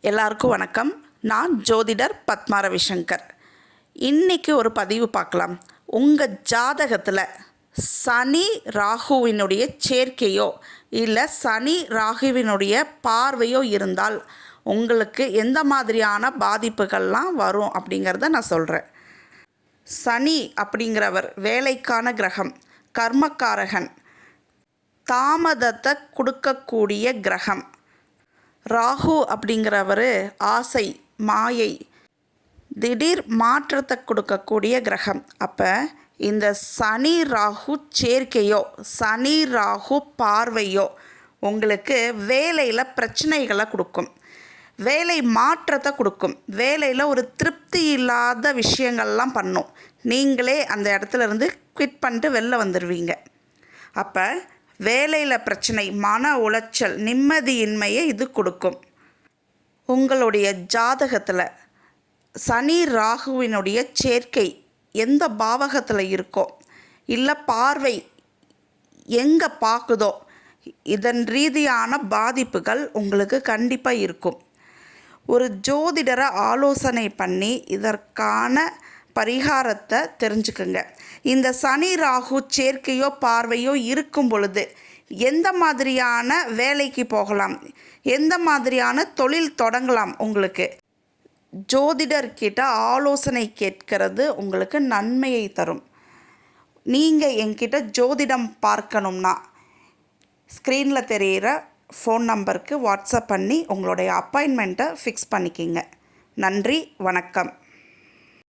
எல்லாருக்கும் வணக்கம். நான் ஜோதிடர் பத்மா ரவிசங்கர். இன்றைக்கி ஒரு பதிவு பார்க்கலாம். உங்கள் ஜாதகத்தில் சனி ராகுவினுடைய சேர்க்கையோ இல்லை சனி ராகுவினுடைய பார்வையோ இருந்தால் உங்களுக்கு எந்த மாதிரியான பாதிப்புகள்லாம் வரும் அப்படிங்கிறத நான் சொல்கிறேன். சனி அப்படிங்கிறவர் வேலைக்கான கிரகம், கர்மக்காரகன், தாமதத்தை கொடுக்கக்கூடிய கிரகம். ராகு அப்படிங்கிறவர் ஆசை, மாயை, திடீர் மாற்றத்தை கொடுக்கக்கூடிய கிரகம். அப்போ இந்த சனி ராகு சேர்க்கையோ சனி ராகு பார்வையோ உங்களுக்கு வேலையில் பிரச்சனைகளை கொடுக்கும், வேலை மாற்றத்தை கொடுக்கும், வேலையில் ஒரு திருப்தி இல்லாத விஷயங்கள்லாம் பண்ணும். நீங்களே அந்த இடத்துல இருந்து குவிட் பண்ணிட்டு வெளில வந்துடுவீங்க. அப்போ வேலையில் பிரச்சனை, மன உளைச்சல், நிம்மதியின்மையை இது கொடுக்கும். உங்களுடைய ஜாதகத்தில் சனி ராகுவினுடைய சேர்க்கை எந்த பாவகத்தில் இருக்கோ இல்லை பார்வை எங்கே பார்க்குதோ இதன் ரீதியான பாதிப்புகள் உங்களுக்கு கண்டிப்பாக இருக்கும். ஒரு ஜோதிடரை ஆலோசனை பண்ணி இதற்கான பரிகாரத்தை தெரிஞ்சுக்குங்க. இந்த சனி ராகு சேர்க்கையோ பார்வையோ இருக்கும் பொழுது எந்த மாதிரியான வேலைக்கு போகலாம், எந்த மாதிரியான தொழில் தொடங்கலாம், உங்களுக்கு ஜோதிடர்கிட்ட ஆலோசனை கேட்கிறது உங்களுக்கு நன்மையை தரும். நீங்கள் என்கிட்ட ஜோதிடம் பார்க்கணும்னா ஸ்க்ரீனில் தெரிகிற ஃபோன் நம்பருக்கு வாட்ஸ்அப் பண்ணி உங்களுடைய அப்பாயின்மெண்ட்டை ஃபிக்ஸ் பண்ணிக்கிங்க. நன்றி, வணக்கம்.